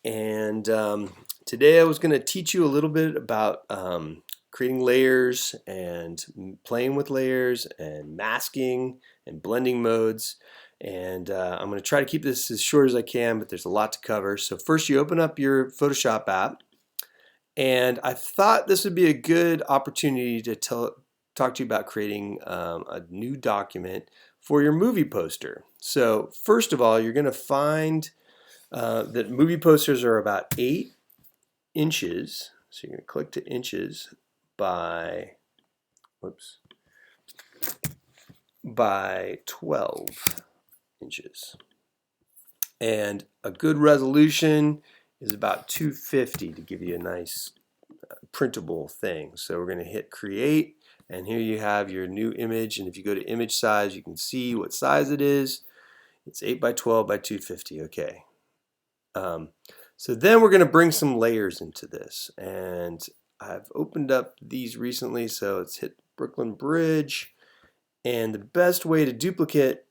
and today I was going to teach you a little bit about creating layers and playing with layers and masking and blending modes. And I'm going to try to keep this as short as I can, but there's a lot to cover. So first you open up your Photoshop app, and I thought this would be a good opportunity to talk to you about creating a new document for your movie poster. So first of all, you're going to find that movie posters are about 8 inches. So you're going to click to inches by, whoops, by 12 inches. And a good resolution is about 250 to give you a nice printable thing. So we're going to hit create, and here you have your new image. And if you go to image size, you can see what size it is. It's 8 by 12 by 250. Okay. So then we're going to bring some layers into this, and I've opened up these recently, so let's hit Brooklyn Bridge. And the best way to duplicate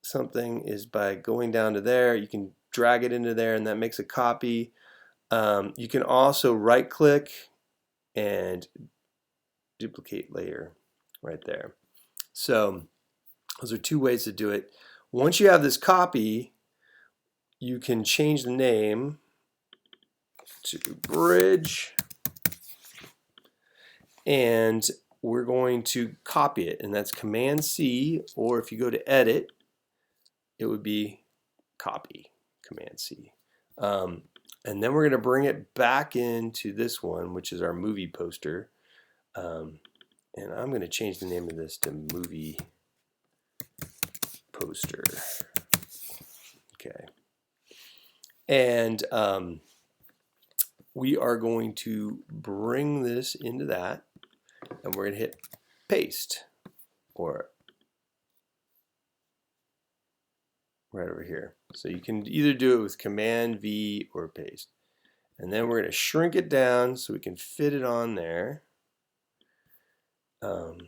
something is by going down to there. You can drag it into there, and that makes a copy. You can also right click and duplicate layer right there. So those are 2 ways to do it. Once you have this copy, you can change the name to bridge, and we're going to copy it, and that's Command C, or if you go to edit, it would be copy, Command C. And then we're going to bring it back into this one, which is our movie poster. And I'm going to change the name of this to movie poster. Okay. And we are going to bring this into that, and we're going to hit paste, or right over here. So you can either do it with Command V or paste. And then we're going to shrink it down so we can fit it on there. And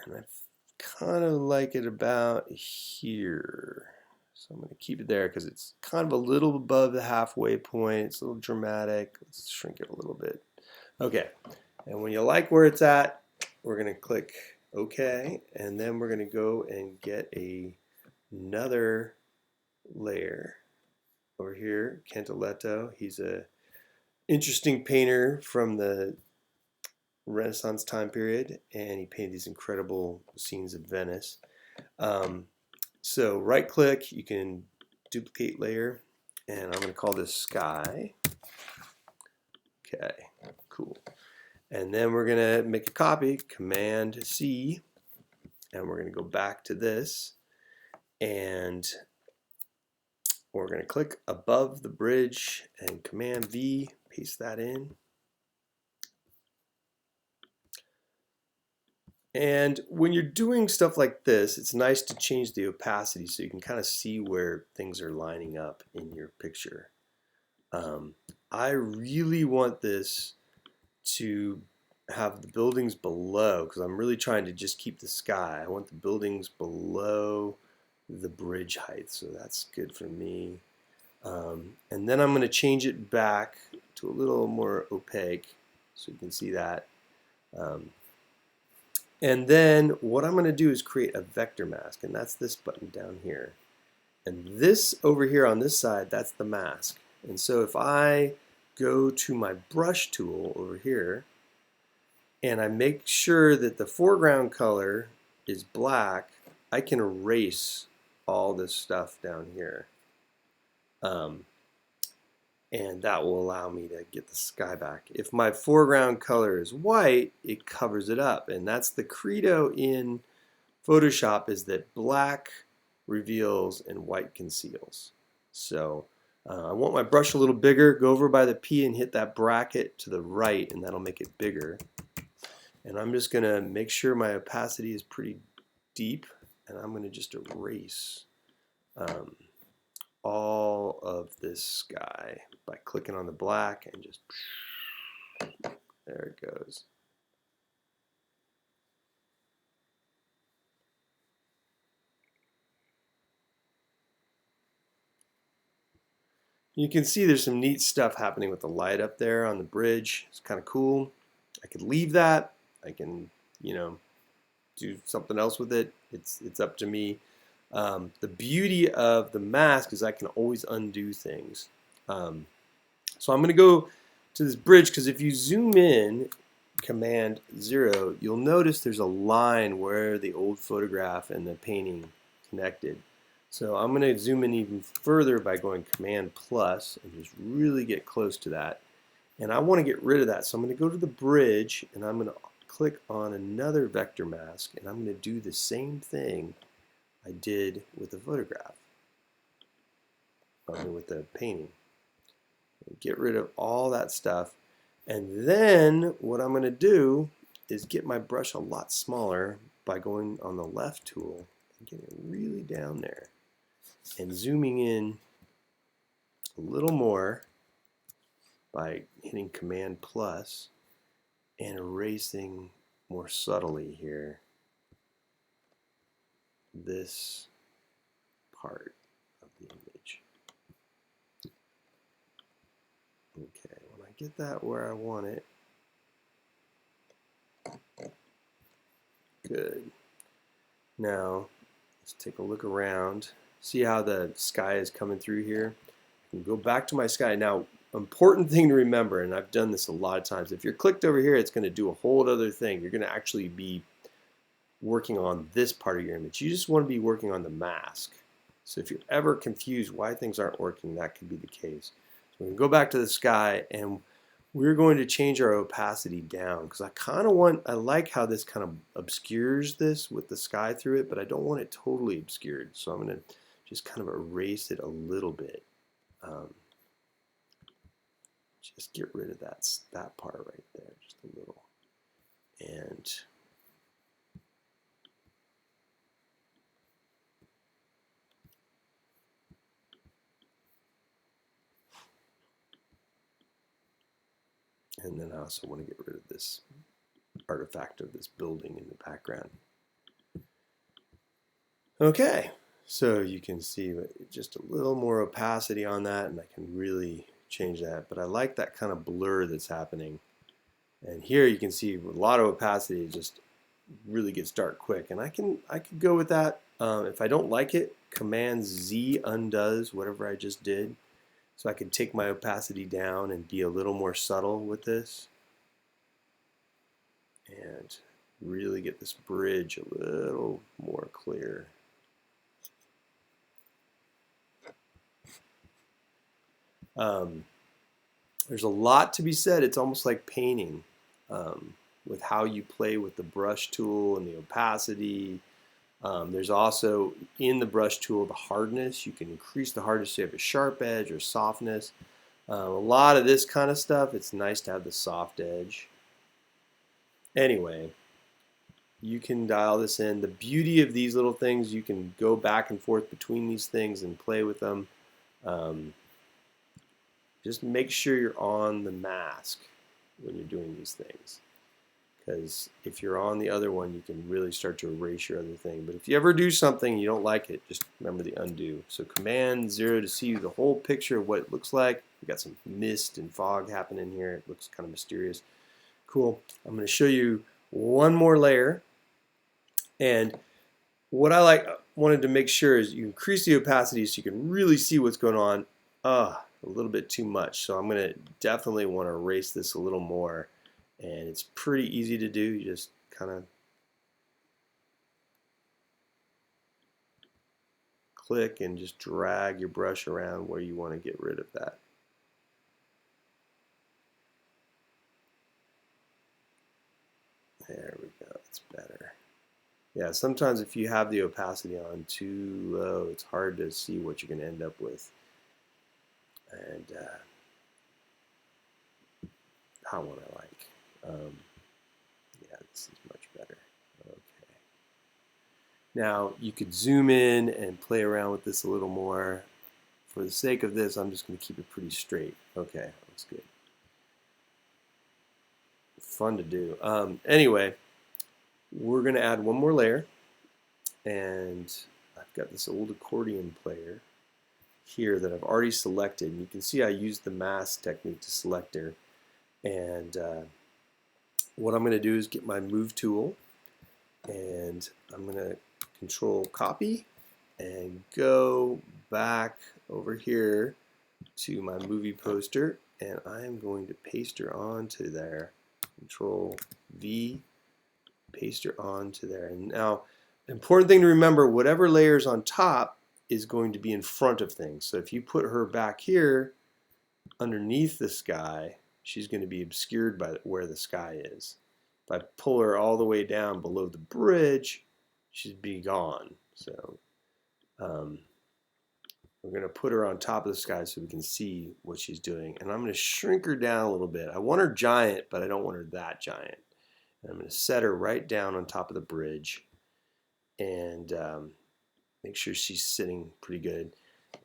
I kind of like it about here. So I'm going to keep it there because it's kind of a little above the halfway point. It's a little dramatic. Let's shrink it a little bit. Okay. And when you like where it's at, we're going to click OK. And then we're going to go and get another layer over here. Cantaletto. He's a interesting painter from the Renaissance time period, and he painted these incredible scenes of Venice. So right click, you can duplicate layer, and I'm going to call this sky. Okay, cool. And then we're going to make a copy, Command C, and we're going to go back to this, and we're going to click above the bridge and Command V, paste that in. And when you're doing stuff like this, it's nice to change the opacity so you can kind of see where things are lining up in your picture. I really want this to have the buildings below, because I'm really trying to just keep the sky. I want the buildings below the bridge height, so that's good for me. And then I'm going to change it back to a little more opaque so you can see that. And then what I'm going to do is create a vector mask, and that's this button down here. And this over here on this side, that's the mask. And so if I go to my brush tool over here, and I make sure that the foreground color is black, I can erase all this stuff down here. And that will allow me to get the sky back. If my foreground color is white, it covers it up. And that's the credo in Photoshop, is that black reveals and white conceals. So I want my brush a little bigger. Go over by the P and hit that bracket to the right, and that'll make it bigger. And I'm just going to make sure my opacity is pretty deep, and I'm going to just erase all of this sky by clicking on the black and just, there it goes. You can see there's some neat stuff happening with the light up there on the bridge. It's kind of cool. I could leave that. I can, you know, do something else with it. It's up to me. The beauty of the mask is I can always undo things. So I'm going to go to this bridge because if you zoom in, Command 0, you'll notice there's a line where the old photograph and the painting connected. So I'm going to zoom in even further by going Command plus and just really get close to that. And I want to get rid of that. So I'm going to go to the bridge and I'm going to click on another vector mask and I'm going to do the same thing I did with the photograph, with the painting. Get rid of all that stuff. And then what I'm going to do is get my brush a lot smaller by going on the left tool and getting it really down there and zooming in a little more by hitting Command plus and erasing more subtly here this part of the image. Okay, when I get that where I want it, good. Now, let's take a look around. See how the sky is coming through here? I can go back to my sky. Now, important thing to remember, and I've done this a lot of times, if you're clicked over here, it's going to do a whole other thing. You're going to actually be working on this part of your image. You just want to be working on the mask. So if you're ever confused why things aren't working, that could be the case. So we can go back to the sky and we're going to change our opacity down because I like how this kind of obscures this with the sky through it, but I don't want it totally obscured. So I'm going to just kind of erase it a little bit. Just get rid of that part right there, just a little. And then I also want to get rid of this artifact of this building in the background. Okay, so you can see just a little more opacity on that, and I can really change that. But I like that kind of blur that's happening. And here you can see with a lot of opacity, it just really gets dark quick. And I could go with that. If I don't like it, Command Z undoes whatever I just did. So I could take my opacity down and be a little more subtle with this. And really get this bridge a little more clear. There's a lot to be said. It's almost like painting with how you play with the brush tool and the opacity. There's also in the brush tool the hardness. You can increase the hardness so you have a sharp edge or softness. A lot of this kind of stuff, it's nice to have the soft edge. Anyway, you can dial this in. The beauty of these little things, you can go back and forth between these things and play with them. Just make sure you're on the mask when you're doing these things. Because if you're on the other one, you can really start to erase your other thing. But if you ever do something and you don't like it, just remember the undo. So Command 0 to see the whole picture of what it looks like. We got some mist and fog happening here. It looks kind of mysterious. Cool. I'm going to show you one more layer. And what I wanted to make sure is you increase the opacity so you can really see what's going on. A little bit too much. So I'm going to definitely want to erase this a little more. And it's pretty easy to do. You just kind of click and just drag your brush around where you want to get rid of that. There we go. It's better. Yeah, sometimes if you have the opacity on too low, it's hard to see what you're going to end up with. And that one I like. Yeah, this is much better. Okay. Now you could zoom in and play around with this a little more. For the sake of this, I'm just going to keep it pretty straight. Okay, looks good. Fun to do. Anyway, we're going to add one more layer. And I've got this old accordion player here that I've already selected. And you can see I used the mask technique to select her. And what I'm going to do is get my move tool, and I'm going to control copy and go back over here to my movie poster, and I'm going to paste her onto there. Control V, paste her onto there. And now, important thing to remember, whatever layer is on top is going to be in front of things. So if you put her back here underneath the sky, she's going to be obscured by where the sky is. If I pull her all the way down below the bridge, she'd be gone. So we're going to put her on top of the sky so we can see what she's doing. And I'm going to shrink her down a little bit. I want her giant, but I don't want her that giant. And I'm going to set her right down on top of the bridge and make sure she's sitting pretty good.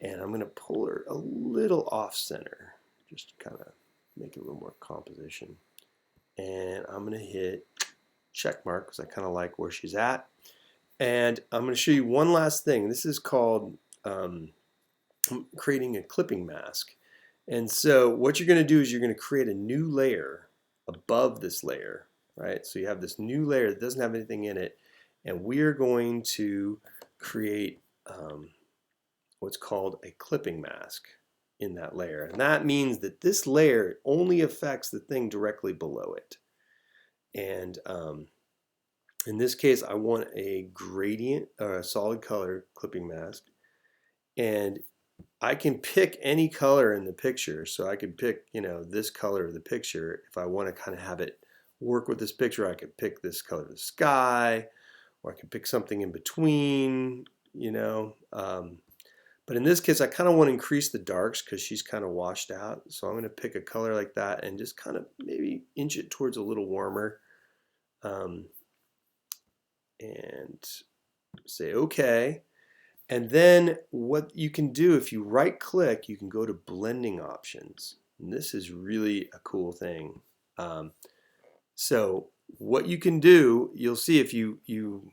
And I'm going to pull her a little off center, just to kind of make it a little more composition. And I'm going to hit check mark because I kind of like where she's at. And I'm going to show you one last thing. This is called creating a clipping mask. And so what you're going to do is you're going to create a new layer above this layer, right? So you have this new layer that doesn't have anything in it, and we're going to create what's called a clipping mask in that layer. And that means that this layer only affects the thing directly below it. And in this case, I want a gradient or a solid color clipping mask. And I can pick any color in the picture. So I could pick, this color of the picture. If I want to kind of have it work with this picture, I could pick this color of the sky, or I could pick something in between, But in this case, I kind of want to increase the darks because she's kind of washed out. So I'm going to pick a color like that and just kind of maybe inch it towards a little warmer. And say OK. And then what you can do, if you right click, you can go to blending options. And this is really a cool thing. So what you can do, you'll see if you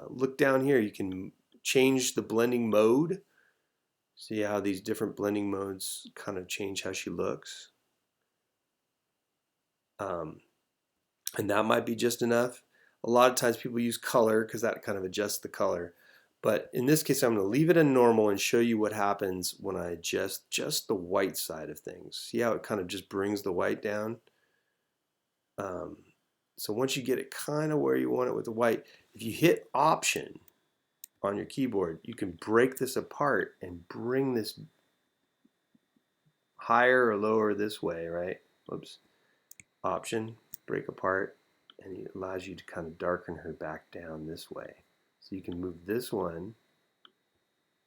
look down here, you can change the blending mode. See how these different blending modes kind of change how she looks. And that might be just enough. A lot of times people use color because that kind of adjusts the color. But in this case, I'm going to leave it in normal and show you what happens when I adjust just the white side of things. See how it kind of just brings the white down? So once you get it kind of where you want it with the white, if you hit Option on your keyboard, you can break this apart and bring this higher or lower this way, right? Oops. Option, break apart, and it allows you to kind of darken her back down this way. So you can move this one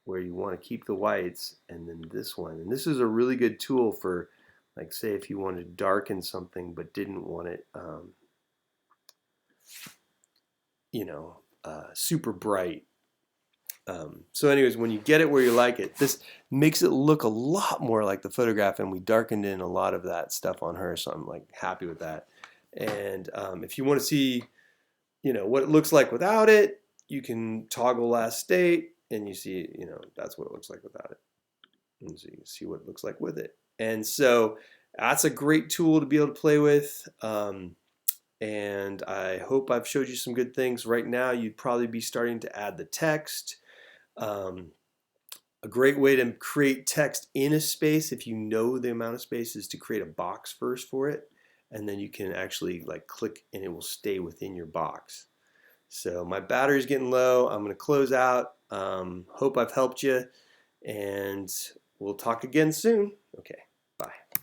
where you want to keep the whites, and then this one. And this is a really good tool for, like, say if you wanted to darken something but didn't want it, super bright. So anyways, when you get it where you like it, this makes it look a lot more like the photograph, and we darkened in a lot of that stuff on her, so I'm like happy with that. And if you want to see, what it looks like without it, you can toggle last state, and you see, that's what it looks like without it. And so you can see what it looks like with it. And so that's a great tool to be able to play with. And I hope I've showed you some good things. Right now, you'd probably be starting to add the text. A great way to create text in a space, if you know the amount of space, is to create a box first for it, and then you can actually click and it will stay within your box. So my battery's getting low. I'm going to close out. Hope I've helped you, and we'll talk again soon. Okay.